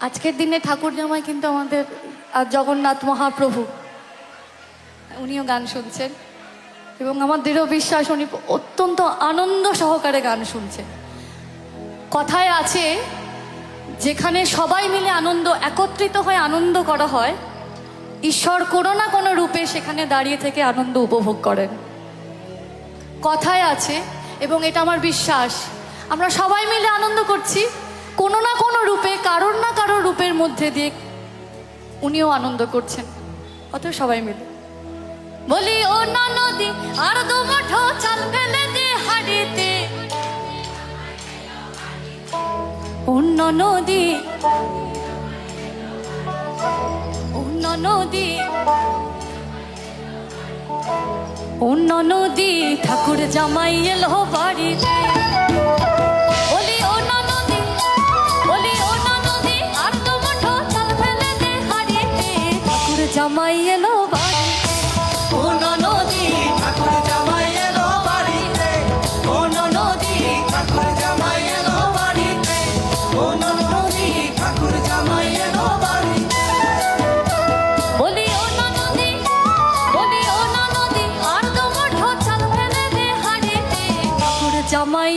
আজকের দিনে ঠাকুর জামাই কিন্তু আমাদের জগন্নাথ মহাপ্রভু, উনিও গান শুনছেন এবং আমার দৃঢ় বিশ্বাস উনি অত্যন্ত আনন্দ সহকারে গান শুনছেন। কথায় আছে, যেখানে সবাই মিলে আনন্দ একত্রিত হয়ে আনন্দ করা হয়, ঈশ্বর কোনো না কোনো রূপে সেখানে দাঁড়িয়ে থেকে আনন্দ উপভোগ করেন। কথায় আছে এবং এটা আমার বিশ্বাস, আমরা সবাই মিলে আনন্দ করছি, কোনো না কোনো রূপে কারোর না কারোর রূপের মধ্যে দিয়ে উনিও আনন্দ করছেন। অত সবাই মিলে বলি ও না নদী আর দু মুঠো চাল ফেলে দে হাড়িতে, অন্য নদী অন্য নদী অন্য নদী ঠাকুর জামাই এলো বাড়িতে। বলি ও না নদী, বলি ও না নদী আর দু মুঠো চাল ফেলে দে হাড়িতে, ঠাকুর জামাই এলো বাড়িতে। ও না নদী ঠাকুর জামাই এলো বাড়িতে, ও না নদী ঠাকুর জামাই এলো বাড়িতে, ও না নদী ঠাকুর জামাই এলো বাড়িতে। বলি ও না নদী, বলি ও না নদী আর দু মুঠো চাল ফেলে দে হাড়িতে, ঠাকুর জামাই